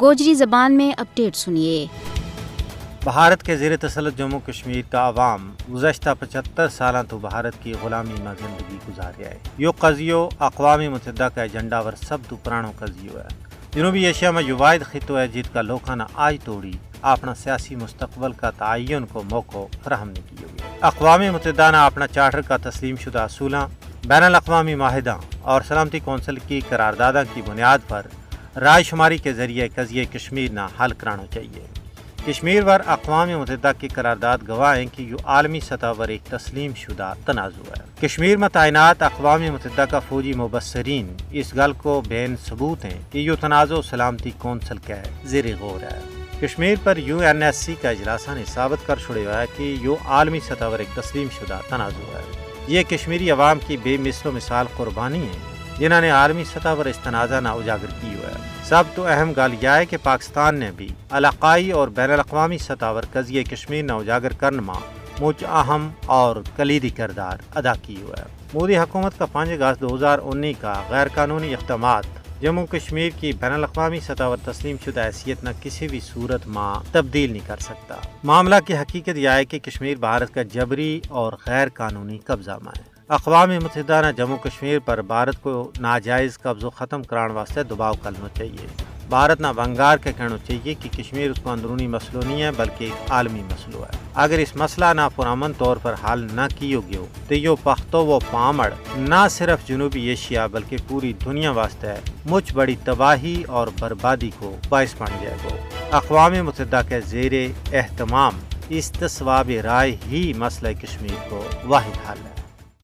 گوجری زبان میں اپڈیٹ سنیے۔ بھارت کے زیر تسلط جموں کشمیر کا عوام گزشتہ 75 سالہ تو بھارت کی غلامی میں زندگی گزاریا ہے۔ یہ قضیہ اقوام متحدہ کا ایجنڈا ور سب تو پرانو قضیہ ہے۔ جنوبی ایشیا میں یہ واحد خطہ ہے جس کا لوگوں نے آج توڑی اپنا سیاسی مستقبل کا تعین کو موقع فراہم نہیں کی ہوئی۔ اقوام متحدہ نے اپنا چارٹر کا تسلیم شدہ اصولوں، بین الاقوامی معاہدوں اور سلامتی کونسل کی قراردادوں کی بنیاد پر رائے شماری کے ذریعے قضیہ کشمیر نہ حل کرانا چاہیے۔ کشمیر پر اقوام متحدہ کی قرارداد گواہ ہیں کہ یہ عالمی سطح پر ایک تسلیم شدہ تنازع ہے۔ کشمیر میں تعینات اقوام متحدہ کا فوجی مبصرین اس گل کو بین ثبوت ہیں کہ یہ تنازع سلامتی کونسل کا زیر غور ہے۔ کشمیر پر UNSC کا اجلاس نے ثابت کر چھوڑا ہے کہ یہ عالمی سطح پر ایک تسلیم شدہ تنازع ہے۔ یہ کشمیری عوام کی بے مثل و مثال قربانی ہے جنہوں نے عالمی سطح پر اس تنازع نہ اجاگر کی ہوا ہے۔ سب تو اہم گل یہ ہے کہ پاکستان نے بھی علاقائی اور بین الاقوامی سطح پر قضیہ کشمیر نہ اجاگر کرنے میں مجھ اہم اور کلیدی کردار ادا کی ہوا ہے۔ مودی حکومت کا 5 اگست 2019 کا غیر قانونی اقدامات جموں کشمیر کی بین الاقوامی سطح پر تسلیم شدہ حیثیت نہ کسی بھی صورت میں تبدیل نہیں کر سکتا۔ معاملہ کی حقیقت یہ ہے کہ کشمیر بھارت کا جبری اور غیر قانونی قبضہ میں ہے۔ اقوام متحدہ نے جموں کشمیر پر بھارت کو ناجائز قبضہ ختم کرانے واسطے دباؤ کرنا چاہیے۔ بھارت نہ بنگار کے کہنا چاہیے کہ کشمیر اس کو اندرونی مسئلہ نہیں ہے بلکہ ایک عالمی مسئلہ ہے۔ اگر اس مسئلہ نہ پرامن طور پر حل نہ کیو گیا تو یہ پختو و پامڑ نہ صرف جنوبی ایشیا بلکہ پوری دنیا واسطے مجھ بڑی تباہی اور بربادی کو باعث بن جائے گا۔ اقوام متحدہ کے زیر اہتمام استصواب رائے ہی مسئلہ کشمیر کو واحد حل ہے۔